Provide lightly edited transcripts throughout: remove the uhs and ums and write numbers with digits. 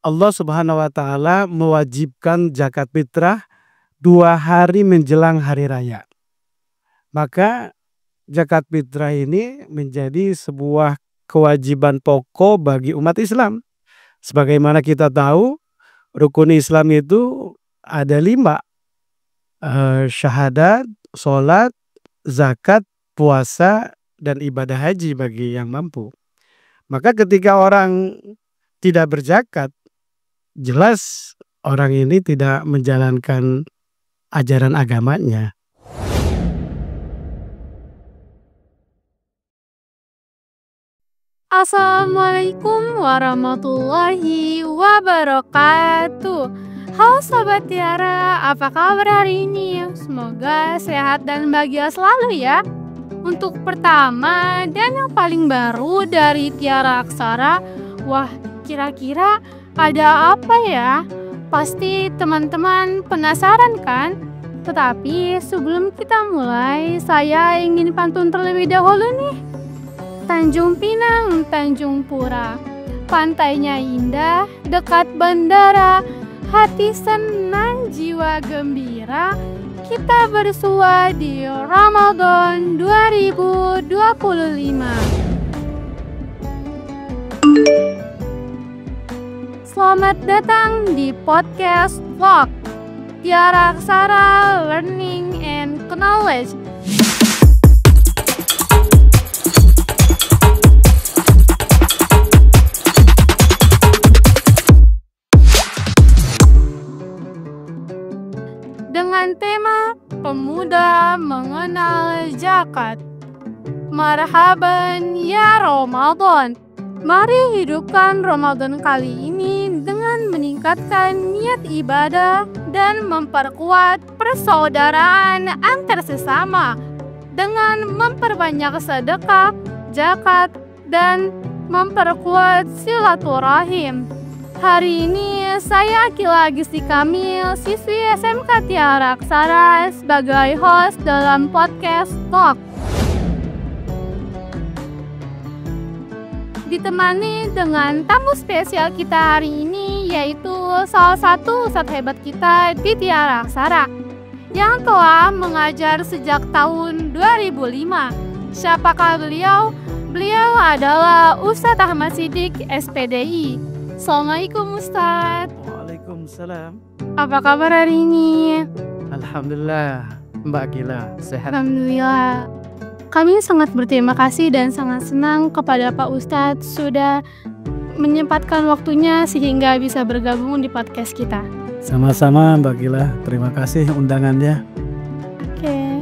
Allah Subhanahu wa taala mewajibkan zakat fitrah 2 hari menjelang hari raya. Maka zakat fitrah ini menjadi sebuah kewajiban pokok bagi umat Islam. Sebagaimana kita tahu, rukun Islam itu ada 5. Syahadat, sholat, zakat, puasa, dan ibadah haji bagi yang mampu. Maka ketika orang tidak berzakat, jelas orang ini tidak menjalankan ajaran agamanya. Assalamualaikum warahmatullahi wabarakatuh. Halo Sobat Tiara, apa kabar hari ini? Semoga sehat dan bahagia selalu ya. Untuk pertama dan yang paling baru dari Tiara Aksara, wah kira-kira ada apa ya? Pasti teman-teman penasaran kan? Tetapi sebelum kita mulai, saya ingin pantun terlebih dahulu nih. Tanjung Pinang, Tanjung Pura, pantainya indah, dekat bandara, hati senang, jiwa gembira, kita bersua di Ramadan 2025. Selamat datang di podcast vlog Tiara Aksara Learning and Knowledge. Dengan tema Pemuda Mengenal Zakat. Marhaban ya Ramadan. Mari hidupkan Ramadan kali ini dengan meningkatkan niat ibadah dan memperkuat persaudaraan antar sesama dengan memperbanyak sedekah, zakat, dan memperkuat silaturahim. Hari ini saya Akila Agisti Kamil, siswi SMK Tiara Aksara sebagai host dalam podcast Talk. Ditemani dengan tamu spesial kita hari ini, yaitu salah satu ustadz hebat kita di Tiara Aksara yang telah mengajar sejak tahun 2005. Siapakah beliau? Beliau adalah Ustadz Ahmad Siddiq, SPDI. Assalamualaikum Ustadz. Waalaikumsalam. Apa kabar hari ini? Alhamdulillah, Mbak Gila, sehat. Alhamdulillah. Kami sangat berterima kasih dan sangat senang kepada Pak Ustadz sudah menyempatkan waktunya sehingga bisa bergabung di podcast kita. Sama-sama Mbak Gila, terima kasih undangannya. Oke.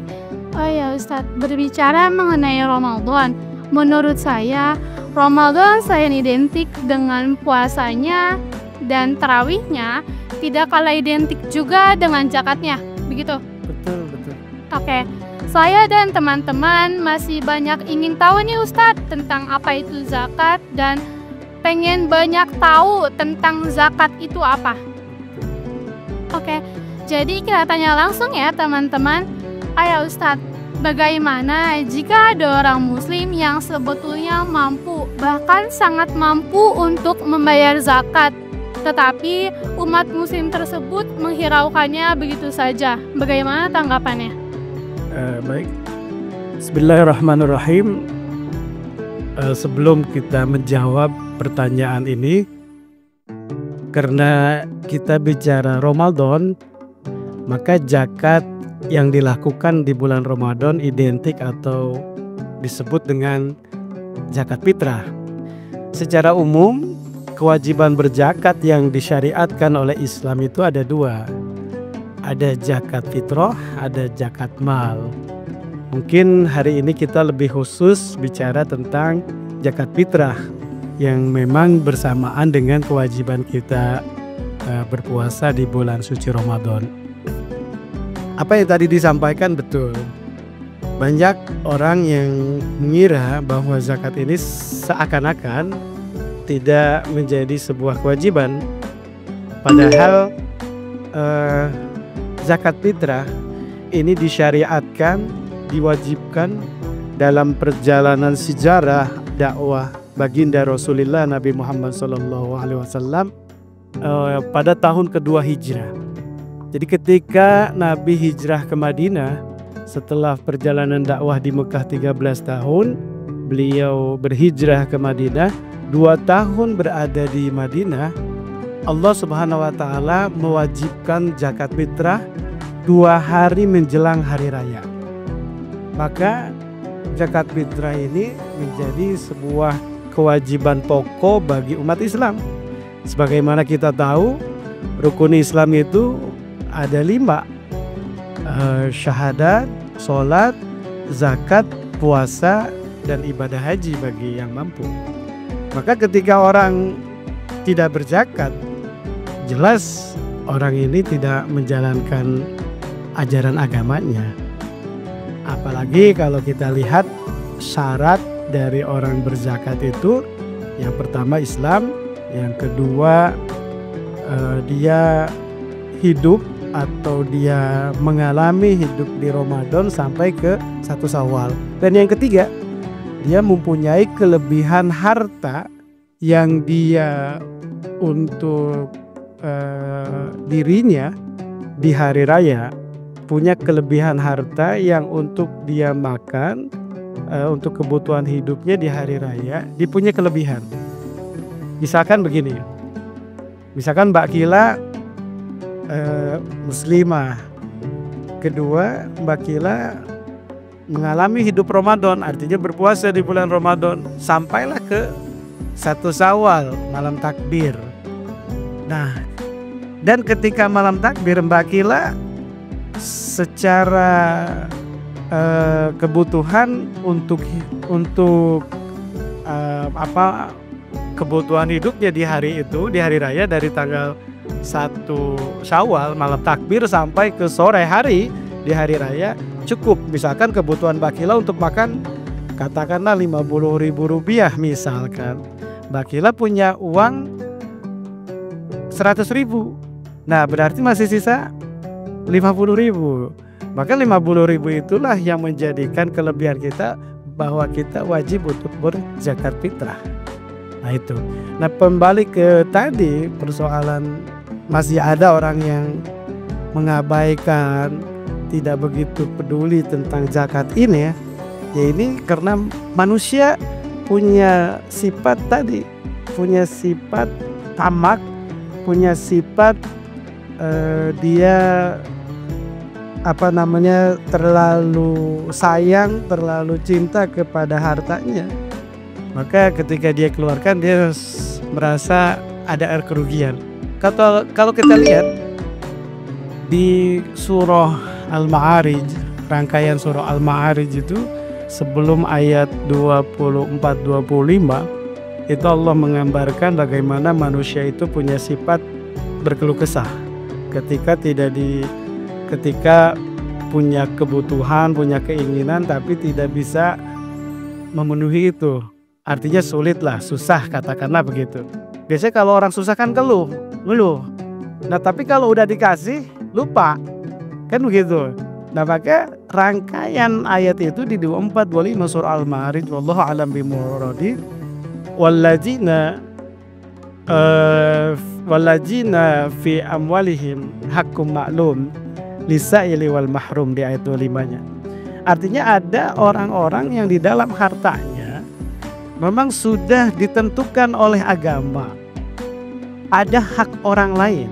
Oh ya Ustadz, berbicara mengenai Ramadan, menurut saya Ramadan selain identik dengan puasanya dan tarawihnya, tidak kalah identik juga dengan zakatnya, begitu? Betul. Oke, saya dan teman-teman masih banyak ingin tahu nih Ustadz tentang apa itu zakat dan pengen banyak tahu tentang zakat itu apa. Oke, jadi kita tanya langsung ya teman-teman. Ayo Ustadz, bagaimana jika ada orang muslim yang sebetulnya mampu, bahkan sangat mampu untuk membayar zakat, tetapi umat muslim tersebut menghiraukannya begitu saja? Bagaimana tanggapannya? Baik. Bismillahirrahmanirrahim. Sebelum kita menjawab pertanyaan ini, karena kita bicara Ramadan, maka zakat yang dilakukan di bulan Ramadan identik atau disebut dengan zakat fitrah. Secara umum, kewajiban berzakat yang disyariatkan oleh Islam itu ada 2. Ada zakat fitrah, ada zakat mal. Mungkin hari ini kita lebih khusus bicara tentang zakat fitrah yang memang bersamaan dengan kewajiban kita berpuasa di bulan suci Ramadan. Apa yang tadi disampaikan betul. Banyak orang yang mengira bahwa zakat ini seakan-akan tidak menjadi sebuah kewajiban. Padahal zakat fitrah ini disyariatkan, diwajibkan dalam perjalanan sejarah dakwah baginda Rasulullah Nabi Muhammad SAW pada tahun kedua hijrah. Jadi ketika Nabi hijrah ke Madinah, setelah perjalanan dakwah di Mekah 13 tahun, beliau berhijrah ke Madinah. 2 tahun berada di Madinah, Allah Subhanahu wa Ta'ala mewajibkan zakat fitrah 2 hari menjelang hari raya. Maka zakat fitrah ini menjadi sebuah kewajiban pokok bagi umat Islam. Sebagaimana kita tahu, rukun Islam itu ada 5, syahadat, sholat, zakat, puasa, dan ibadah haji bagi yang mampu. Maka ketika orang tidak berzakat, jelas orang ini tidak menjalankan ajaran agamanya. Apalagi kalau kita lihat syarat dari orang berzakat itu, yang pertama Islam, yang kedua dia hidup atau dia mengalami hidup di Ramadan sampai ke 1 Syawal. Dan yang ketiga, dia mempunyai kelebihan harta yang dia untuk dirinya di hari raya, punya kelebihan harta yang untuk dia makan, untuk kebutuhan hidupnya di hari raya, dia punya kelebihan. Misalkan begini, misalkan Mbak Kila muslimah, kedua Mbak Kila mengalami hidup Ramadan, artinya berpuasa di bulan Ramadan, sampailah ke 1 Syawal, malam takbir. Nah, dan ketika malam takbir Mbak Kila secara kebutuhan untuk kebutuhan hidupnya di hari itu, di hari raya dari tanggal 1 Syawal malam takbir sampai ke sore hari di hari raya cukup. Misalkan kebutuhan Mbak Kila untuk makan katakanlah Rp50.000 misalkan, Mbak Kila punya uang 100.000. Nah, berarti masih sisa 50.000. Maka 50.000 itulah yang menjadikan kelebihan kita bahwa kita wajib untuk berzakat fitrah. Nah itu. Nah, kembali ke tadi persoalan masih ada orang yang mengabaikan, tidak begitu peduli tentang zakat ini ya. Ya ini karena manusia punya sifat tadi, punya sifat tamak, punya sifat dia terlalu sayang, terlalu cinta kepada hartanya. Maka ketika dia keluarkan, dia merasa ada kerugian. Kalau kita lihat di surah Al-Ma'arij, rangkaian surah Al-Ma'arij itu sebelum ayat 24-25 itu Allah menggambarkan bagaimana manusia itu punya sifat berkeluh kesah ketika punya kebutuhan, punya keinginan tapi tidak bisa memenuhi itu. Artinya sulit lah, susah, katakanlah begitu. Biasanya kalau orang susah kan ngeluh. Nah tapi kalau udah dikasih lupa, kan begitu. Nah maka rangkaian ayat itu di 24-25 surah Al-Ma'arij, wallahu a'lam bimuradi, walladzina fi amwalihim hakkum ma'lum lisa'ili wal mahrum di ayat 25-nya. Artinya ada orang-orang yang di dalam hartanya memang sudah ditentukan oleh agama. Ada hak orang lain.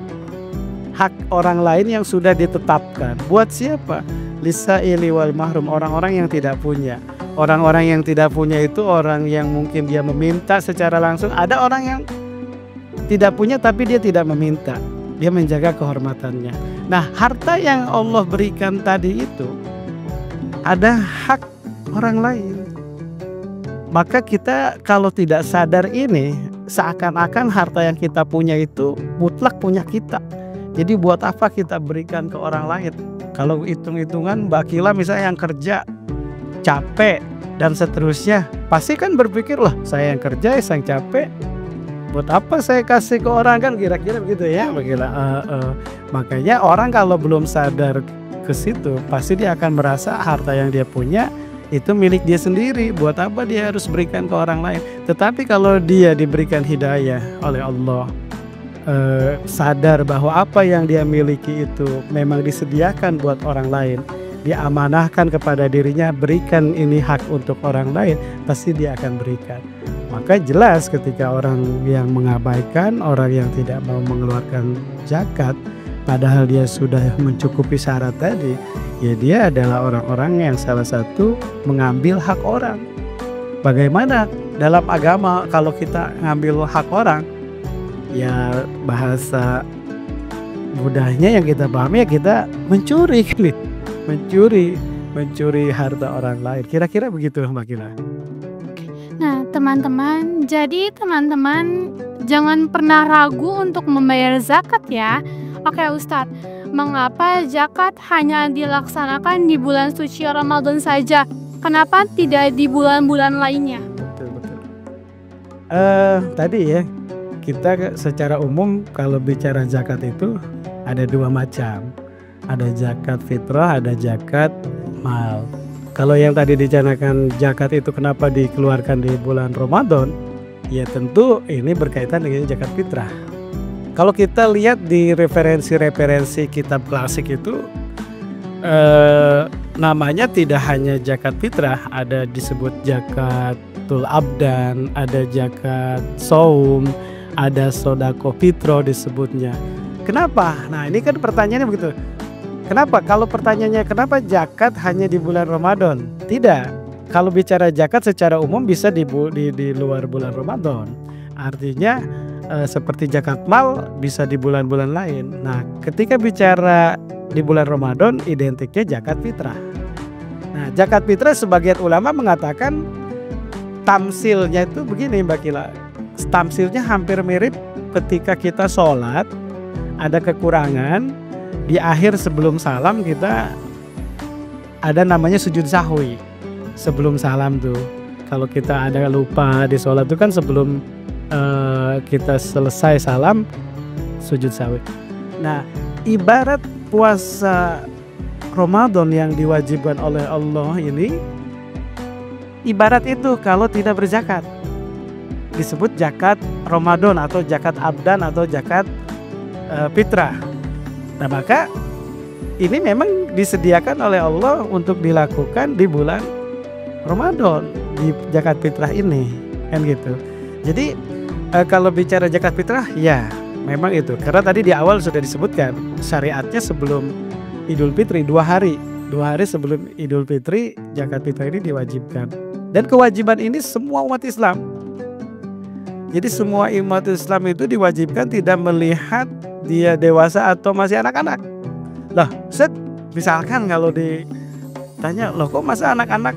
Hak orang lain yang sudah ditetapkan. Buat siapa? Lisa'ili wal mahrum, orang-orang yang tidak punya. Orang-orang yang tidak punya itu orang yang mungkin dia meminta secara langsung. Ada orang yang tidak punya tapi dia tidak meminta. Dia menjaga kehormatannya. Nah, harta yang Allah berikan tadi itu ada hak orang lain. Maka kita kalau tidak sadar ini, seakan-akan harta yang kita punya itu mutlak punya kita. Jadi buat apa kita berikan ke orang lain? Kalau hitung-hitungan Mbak Kila misalnya yang kerja capek dan seterusnya, pasti kan berpikir lah, saya yang kerja, saya yang capek, buat apa saya kasih ke orang, kan kira-kira begitu ya Mbak Kila. Makanya orang kalau belum sadar ke situ, pasti dia akan merasa harta yang dia punya itu milik dia sendiri. Buat apa dia harus berikan ke orang lain? Tetapi kalau dia diberikan hidayah oleh Allah, sadar bahwa apa yang dia miliki itu memang disediakan buat orang lain, diamanahkan kepada dirinya, berikan ini hak untuk orang lain, pasti dia akan berikan. Maka jelas ketika orang yang mengabaikan, orang yang tidak mau mengeluarkan zakat, padahal dia sudah mencukupi syarat tadi, ya dia adalah orang-orang yang salah satu mengambil hak orang. Bagaimana dalam agama kalau kita ngambil hak orang? Ya bahasa mudahnya yang kita pahami ya kita mencuri, mencuri harta orang lain. Kira-kira begitu Mbak Kila. Nah, teman-teman, jadi teman-teman jangan pernah ragu untuk membayar zakat ya. Oke Ustadz, mengapa zakat hanya dilaksanakan di bulan suci Ramadan saja? Kenapa tidak di bulan-bulan lainnya? Betul. Tadi ya, kita secara umum kalau bicara zakat itu ada dua macam. Ada zakat fitrah, ada zakat mal. Kalau yang tadi dicanangkan zakat itu kenapa dikeluarkan di bulan Ramadan? Ya tentu ini berkaitan dengan zakat fitrah. Kalau kita lihat di referensi kitab klasik itu namanya tidak hanya zakat fitrah, ada disebut zakatul abdan, ada zakat saum, ada sodako fitro disebutnya. Kenapa? Nah ini kan pertanyaannya begitu. Kenapa? Kalau pertanyaannya kenapa zakat hanya di bulan Ramadan? Tidak. Kalau bicara zakat secara umum bisa di luar bulan Ramadan. Artinya seperti zakat mal bisa di bulan-bulan lain. Nah ketika bicara di bulan Ramadan identiknya zakat fitrah. Nah zakat fitrah sebagian ulama mengatakan tamsilnya itu begini Mbak Kila. Tamsilnya hampir mirip ketika kita sholat ada kekurangan, di akhir sebelum salam kita ada namanya sujud sahwi. Sebelum salam tuh kalau kita ada lupa di sholat itu kan sebelum kita selesai salam sujud sahwi. Nah ibarat puasa Ramadan yang diwajibkan oleh Allah ini ibarat itu kalau tidak berzakat, disebut zakat Ramadan atau zakat abdan atau zakat fitrah. Nah maka ini memang disediakan oleh Allah untuk dilakukan di bulan Ramadan di zakat fitrah ini kan gitu. Jadi kalau bicara zakat fitrah ya memang itu karena tadi di awal sudah disebutkan syariatnya sebelum Idul Fitri 2 hari sebelum Idul Fitri zakat fitrah ini diwajibkan dan kewajiban ini semua umat Islam. Jadi semua umat Islam itu diwajibkan tidak melihat dia dewasa atau masih anak-anak. Loh, misalkan kalau ditanya, loh kok masa anak-anak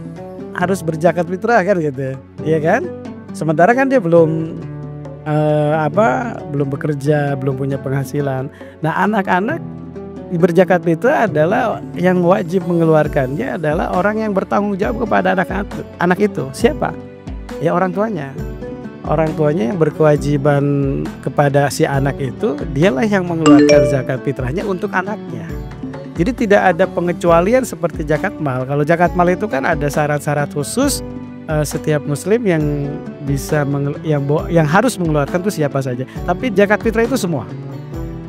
harus berzakat fitrah kan gitu, iya kan? Sementara kan dia belum belum bekerja, belum punya penghasilan. Nah anak-anak berzakat fitrah adalah yang wajib mengeluarkannya adalah orang yang bertanggung jawab kepada anak itu. Siapa? Ya orang tuanya. Orang tuanya yang berkewajiban kepada si anak itu, dialah yang mengeluarkan zakat fitrahnya untuk anaknya. Jadi tidak ada pengecualian seperti zakat mal. Kalau zakat mal itu kan ada syarat-syarat khusus setiap muslim yang bisa yang harus mengeluarkan itu siapa saja. Tapi zakat fitrah itu semua.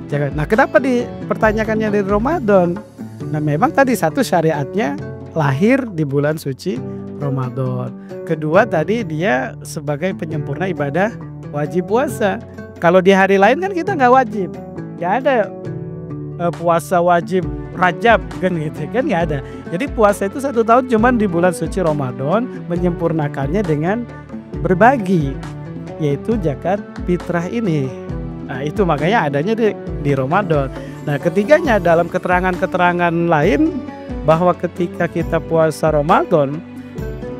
Nah, kenapa dipertanyakannya di Ramadan? Nah, memang tadi satu syariatnya lahir di bulan suci Ramadan. Kedua tadi dia sebagai penyempurna ibadah wajib puasa. Kalau di hari lain kan kita nggak wajib, nggak ada puasa wajib Rajab kan gitu kan nggak ada. Jadi puasa itu 1 tahun cuman di bulan suci Ramadan, menyempurnakannya dengan berbagi, yaitu zakat fitrah ini. Nah itu makanya adanya di Ramadan. Nah ketiganya dalam keterangan-keterangan lain bahwa ketika kita puasa Ramadan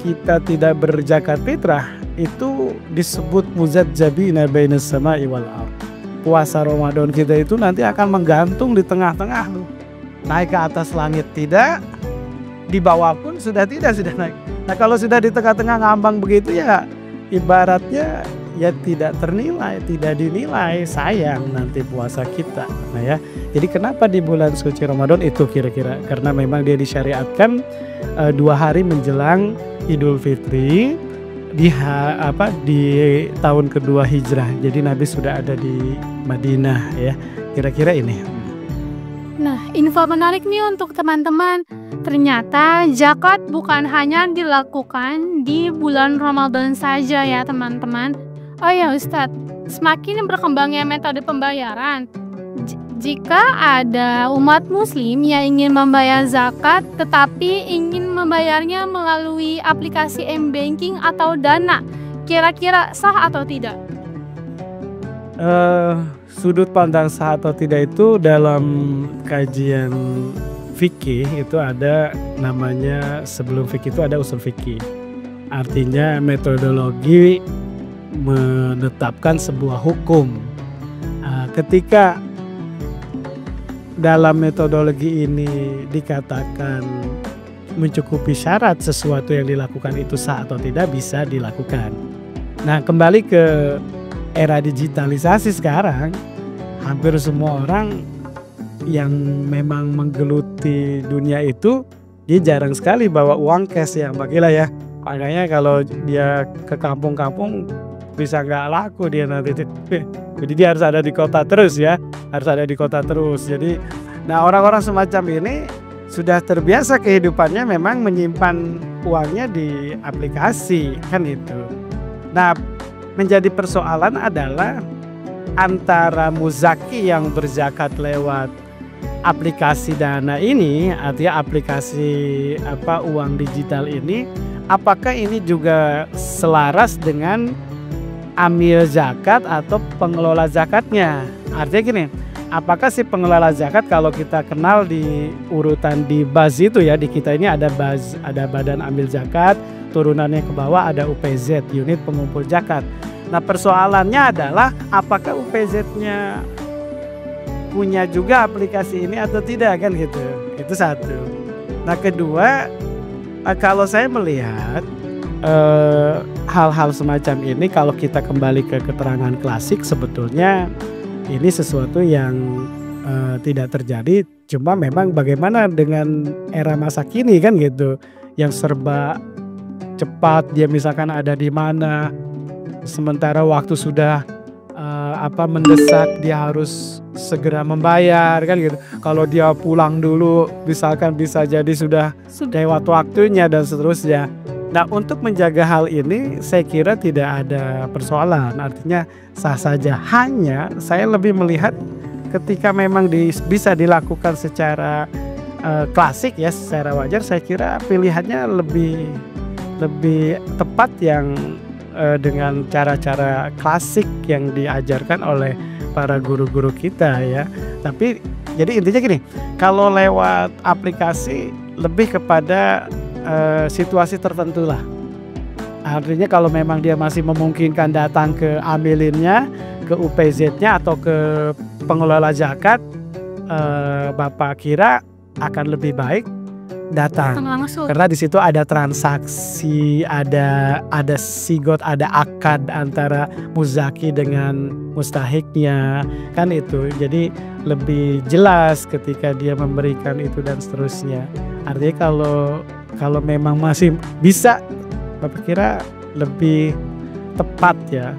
kita tidak berzakat fitrah itu disebut muzadzabina bainas sama'i wal ardh. Puasa Ramadan kita itu nanti akan menggantung di tengah-tengah tuh. Naik ke atas langit tidak, di bawah pun sudah naik. Nah kalau sudah di tengah-tengah ngambang begitu ya ibaratnya ya tidak ternilai, tidak dinilai, sayang nanti puasa kita. Nah ya, jadi kenapa di bulan suci Ramadan itu kira-kira? Karena memang dia disyariatkan 2 hari menjelang Idul Fitri di tahun kedua hijrah. Jadi Nabi sudah ada di Madinah ya. Kira-kira ini. Nah, info menarik nih untuk teman-teman. Ternyata zakat bukan hanya dilakukan di bulan Ramadan saja ya teman-teman. Oh ya Ustadz, semakin berkembangnya metode pembayaran, jika ada umat muslim yang ingin membayar zakat tetapi ingin membayarnya melalui aplikasi m-banking atau Dana, kira-kira sah atau tidak? Sudut pandang sah atau tidak itu dalam kajian fikih itu ada namanya, sebelum fikih itu ada usul fikih. Artinya metodologi menetapkan sebuah hukum. Ketika dalam metodologi ini dikatakan mencukupi syarat sesuatu yang dilakukan itu sah atau tidak, bisa dilakukan. Nah, kembali ke era digitalisasi sekarang, hampir semua orang yang memang menggeluti dunia itu, dia jarang sekali bawa uang cash ya Mbak Gila ya. Makanya kalau dia ke kampung-kampung bisa nggak laku dia nanti. Jadi dia harus ada di kota terus ya, harus ada di kota terus. Jadi, nah orang-orang semacam ini sudah terbiasa kehidupannya memang menyimpan uangnya di aplikasi kan itu. Nah, menjadi persoalan adalah antara muzaki yang berzakat lewat aplikasi Dana ini, artinya aplikasi uang digital ini, apakah ini juga selaras dengan amil zakat atau pengelola zakatnya? Artinya gini, apakah si pengelola zakat, kalau kita kenal di urutan di BAZ itu ya, di kita ini ada BAZ, ada Badan Amil Zakat, turunannya ke bawah ada UPZ, unit pengumpul zakat. Nah, persoalannya adalah apakah UPZ-nya punya juga aplikasi ini atau tidak kan gitu. Itu satu. Nah, kedua, kalau saya melihat hal-hal semacam ini, kalau kita kembali ke keterangan klasik, sebetulnya ini sesuatu yang tidak terjadi. Cuma memang bagaimana dengan era masa kini kan gitu, yang serba cepat, dia misalkan ada di mana, sementara waktu sudah mendesak, dia harus segera membayar kan gitu. Kalau dia pulang dulu misalkan bisa jadi sudah lewat waktunya dan seterusnya. Nah, untuk menjaga hal ini saya kira tidak ada persoalan, artinya sah saja. Hanya saya lebih melihat ketika memang bisa dilakukan secara klasik ya, secara wajar, saya kira pilihannya lebih tepat yang dengan cara-cara klasik yang diajarkan oleh para guru-guru kita ya. Tapi jadi intinya gini, kalau lewat aplikasi lebih kepada situasi tertentu lah. Artinya kalau memang dia masih memungkinkan datang ke amilinnya, ke UPZ-nya atau ke pengelola zakat, Bapak kira akan lebih baik datang langsung. Karena di situ ada transaksi, ada sigot, ada akad antara muzaki dengan mustahiknya kan itu. Jadi lebih jelas ketika dia memberikan itu dan seterusnya. Artinya kalau memang masih bisa, Bapak kira lebih tepat ya.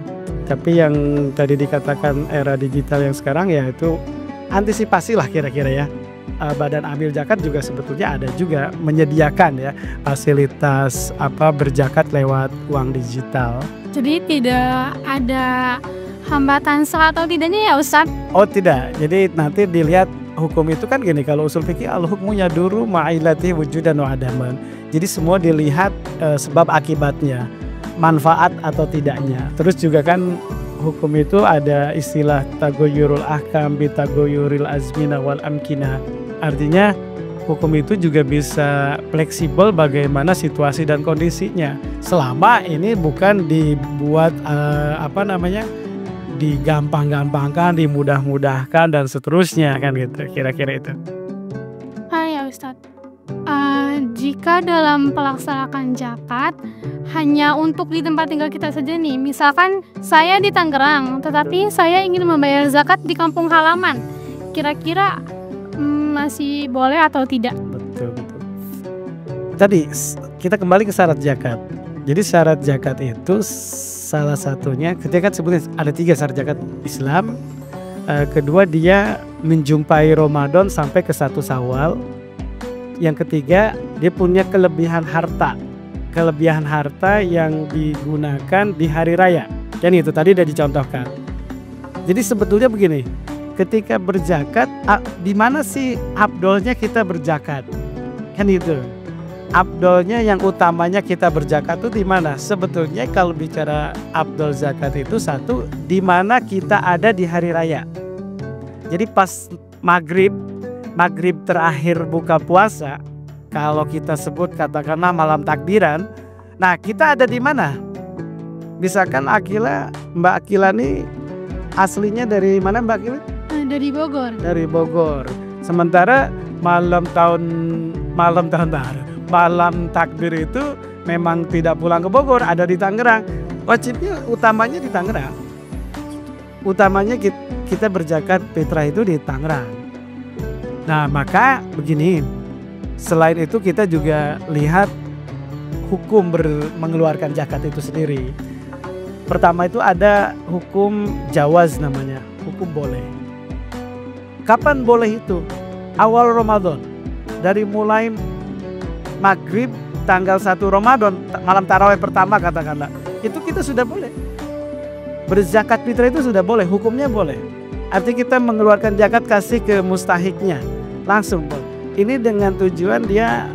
Tapi yang tadi dikatakan era digital yang sekarang ya, itu antisipasi lah kira-kira ya. Badan Amil Zakat juga sebetulnya ada juga menyediakan ya fasilitas berzakat lewat uang digital. Jadi tidak ada hambatan sah atau tidaknya ya Ustaz? Oh tidak, jadi nanti dilihat hukum itu kan gini, kalau usul fikih al-hukmu yaduru ma'ilati wujudan wa adaman. Jadi semua dilihat sebab akibatnya, manfaat atau tidaknya. Terus juga kan hukum itu ada istilah tagoyurul ahkam bitagoyuril azmina wal amkina. Artinya hukum itu juga bisa fleksibel bagaimana situasi dan kondisinya, selama ini bukan dibuat digampang-gampangkan, dimudah-mudahkan dan seterusnya kan gitu, kira-kira itu. Ya Ustadz, jika dalam pelaksanaan zakat hanya untuk di tempat tinggal kita saja nih, misalkan saya di Tangerang tetapi saya ingin membayar zakat di kampung halaman, kira-kira masih boleh atau tidak? Betul. Tadi kita kembali ke syarat zakat. Jadi syarat zakat itu salah satunya, ketika kan sebetulnya ada 3 syarat zakat Islam. Kedua, dia menjumpai Ramadan sampai ke 1 Syawal. Yang ketiga, dia punya kelebihan harta yang digunakan di hari raya. Dan itu tadi udah dicontohkan. Jadi sebetulnya begini, ketika berzakat, di mana sih afdolnya kita berzakat? Kan itu. Afdolnya yang utamanya kita berzakat itu di mana? Sebetulnya kalau bicara afdol zakat itu satu, di mana kita ada di hari raya. Jadi pas maghrib terakhir buka puasa, kalau kita sebut katakanlah malam takbiran, nah kita ada di mana? Misalkan Mbak Akila nih aslinya dari mana Mbak Akila? Dari Bogor. Dari Bogor. Sementara malam takbir itu memang tidak pulang ke Bogor, ada di Tangerang. Wajibnya utamanya di Tangerang. Utamanya kita berzakat fitrah itu di Tangerang. Nah, maka begini. Selain itu kita juga lihat hukum mengeluarkan zakat itu sendiri. Pertama itu ada hukum jawaz namanya, hukum boleh. Kapan boleh itu? Awal Ramadan. Dari mulai maghrib tanggal 1 Ramadan, malam tarawih pertama katakanlah, itu kita sudah boleh berzakat fitrah, itu sudah boleh, hukumnya boleh. Artinya kita mengeluarkan zakat kasih ke mustahiknya langsung boleh. Ini dengan tujuan dia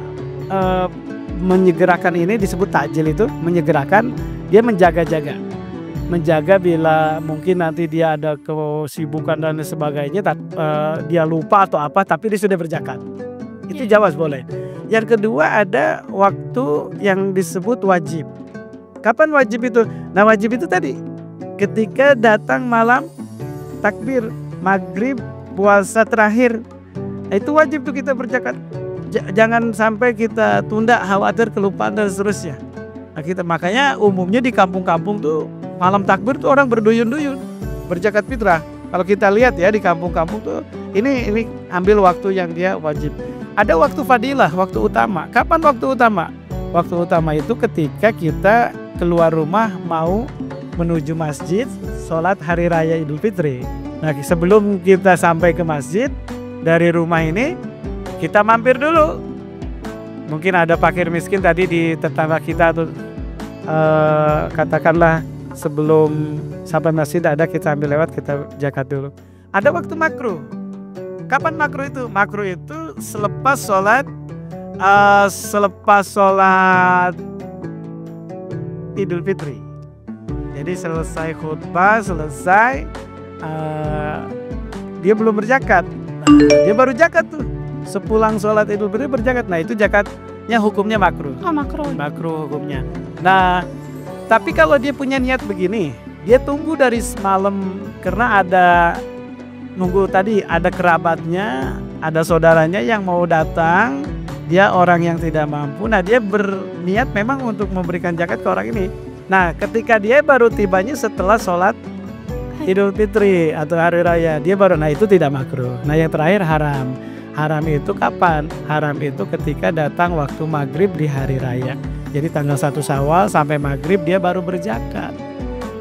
menyegerakan, ini disebut takjil, itu menyegerakan, dia menjaga bila mungkin nanti dia ada kesibukan dan sebagainya, dia lupa atau apa, tapi dia sudah berzakat. Itu jawaz boleh. Yang kedua ada waktu yang disebut wajib. Kapan wajib itu? Nah, wajib itu tadi ketika datang malam takbir, maghrib, puasa terakhir. Nah, itu wajib tuh kita berzakat. Jangan sampai kita tunda, khawatir kelupaan dan seterusnya. Nah, makanya umumnya di kampung-kampung tuh malam takbir tuh orang berduyun-duyun berzakat fitrah. Kalau kita lihat ya di kampung-kampung tuh ini ambil waktu yang dia wajib. Ada waktu fadilah, waktu utama. Kapan waktu utama? Waktu utama itu ketika kita keluar rumah mau menuju masjid, sholat hari raya Idul Fitri. Nah, sebelum kita sampai ke masjid, dari rumah ini kita mampir dulu. Mungkin ada fakir miskin tadi di tetangga kita tuh, katakanlah sebelum sampai masjid ada, kita ambil lewat, kita zakat dulu. Ada waktu makruh. Kapan makruh itu? Makruh itu selepas sholat Idul Fitri. Jadi selesai khutbah, dia belum berzakat. Nah, dia baru zakat tuh. Sepulang sholat Idul Fitri berzakat. Nah, itu zakatnya hukumnya makruh. Oh, makruh. Makruh hukumnya. Nah, tapi kalau dia punya niat begini, dia tunggu dari semalam, karena nunggu tadi ada kerabatnya, ada saudaranya yang mau datang, dia orang yang tidak mampu. Nah, dia berniat memang untuk memberikan zakat ke orang ini. Nah, ketika dia baru tibanya setelah sholat Idul Fitri atau hari raya, dia baru, nah itu tidak makruh. Nah, yang terakhir haram. Haram itu kapan? Haram itu ketika datang waktu maghrib di hari raya. Jadi tanggal 1 Syawal sampai maghrib dia baru berzakat.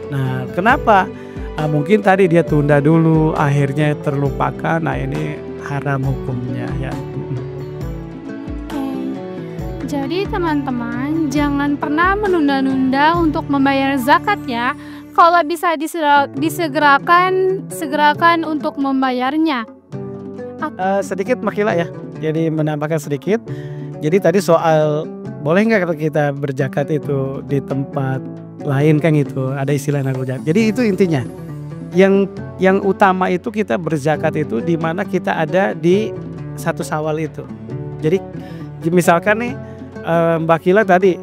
Nah, kenapa? Mungkin tadi dia tunda dulu, akhirnya terlupakan. Nah, ini haram hukumnya ya. Jadi teman-teman, jangan pernah menunda-nunda untuk membayar zakat ya. Kalau bisa segerakan untuk membayarnya. Sedikit Makila ya, jadi menambahkan sedikit. Jadi tadi soal boleh nggak kita berzakat itu di tempat lain, kan itu ada istilah zakat. Jadi itu intinya. Yang utama itu kita berzakat itu di mana kita ada di 1 Syawal itu. Jadi misalkan nih Mbak Kila tadi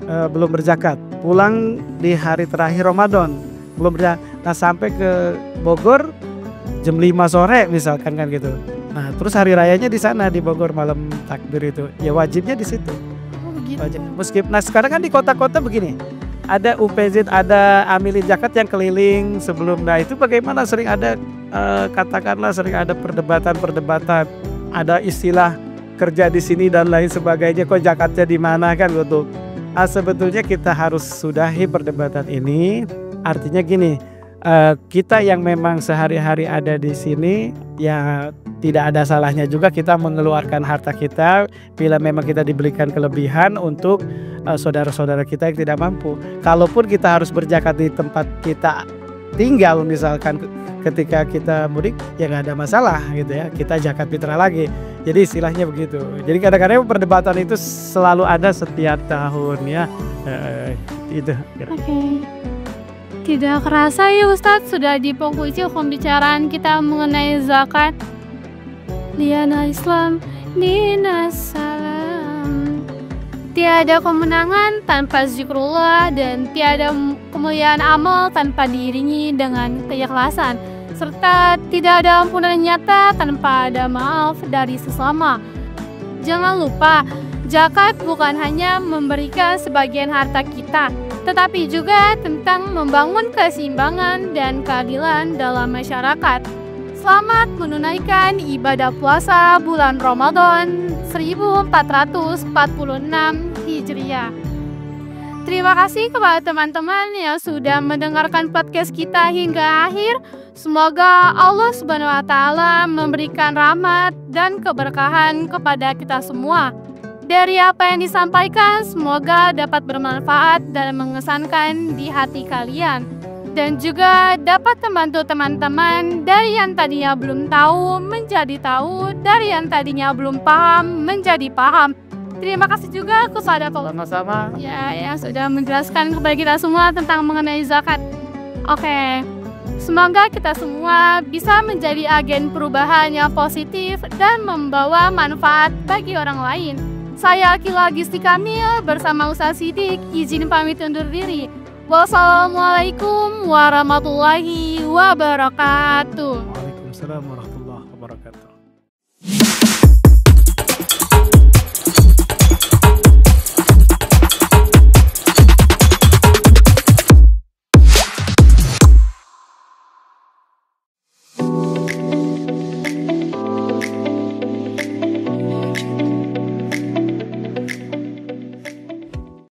belum berzakat, pulang di hari terakhir Ramadan belum berzakat. Nah, sampai ke Bogor jam 5 sore misalkan, kan gitu. Nah, terus hari rayanya di sana di Bogor malam takbir itu, ya wajibnya di situ. Oh, gitu. Wajib. Meskipun nah sekarang kan di kota-kota begini, ada UPZ, ada amilin zakat yang keliling sebelum. Nah, itu bagaimana sering ada katakanlah sering ada perdebatan, ada istilah kerja di sini dan lain sebagainya, kok zakatnya di mana, kan gitu. Sebetulnya kita harus sudahi perdebatan ini. Artinya gini, kita yang memang sehari-hari ada di sini, ya tidak ada salahnya juga kita mengeluarkan harta kita bila memang kita diberikan kelebihan untuk saudara-saudara kita yang tidak mampu. Kalaupun kita harus berzakat di tempat kita tinggal, misalkan ketika kita mudik, ya nggak ada masalah gitu ya, kita zakat fitrah lagi. Jadi istilahnya begitu. Jadi kadang-kadang perdebatan itu selalu ada setiap tahun ya. Itu. Oke. Tidak kerasa ya Ustadz, sudah di penghujung pembicaraan kita mengenai zakat. Liana Islam dinas salam. Tiada kemenangan tanpa zikrullah, dan tiada kemuliaan amal tanpa diiringi dengan keikhlasan, serta tidak ada ampunan nyata tanpa ada maaf dari sesama. Jangan lupa, zakat bukan hanya memberikan sebagian harta kita, tetapi juga tentang membangun keseimbangan dan keadilan dalam masyarakat. Selamat menunaikan ibadah puasa bulan Ramadan 1446 Hijriah. Terima kasih kepada teman-teman yang sudah mendengarkan podcast kita hingga akhir. Semoga Allah Subhanahu wa Ta'ala memberikan rahmat dan keberkahan kepada kita semua. Dari apa yang disampaikan, semoga dapat bermanfaat dan mengesankan di hati kalian, dan juga dapat membantu teman-teman dari yang tadinya belum tahu menjadi tahu, dari yang tadinya belum paham menjadi paham. Terima kasih juga kepada Sama-sama ya yang sudah menjelaskan kepada kita semua tentang mengenai zakat. Oke. Semoga kita semua bisa menjadi agen perubahan yang positif dan membawa manfaat bagi orang lain. Saya Akila Gisti Kamil bersama Ustaz Sidik izin pamit undur diri. Wassalamualaikum warahmatullahi wabarakatuh. Waalaikumsalam warahmatullahi wabarakatuh.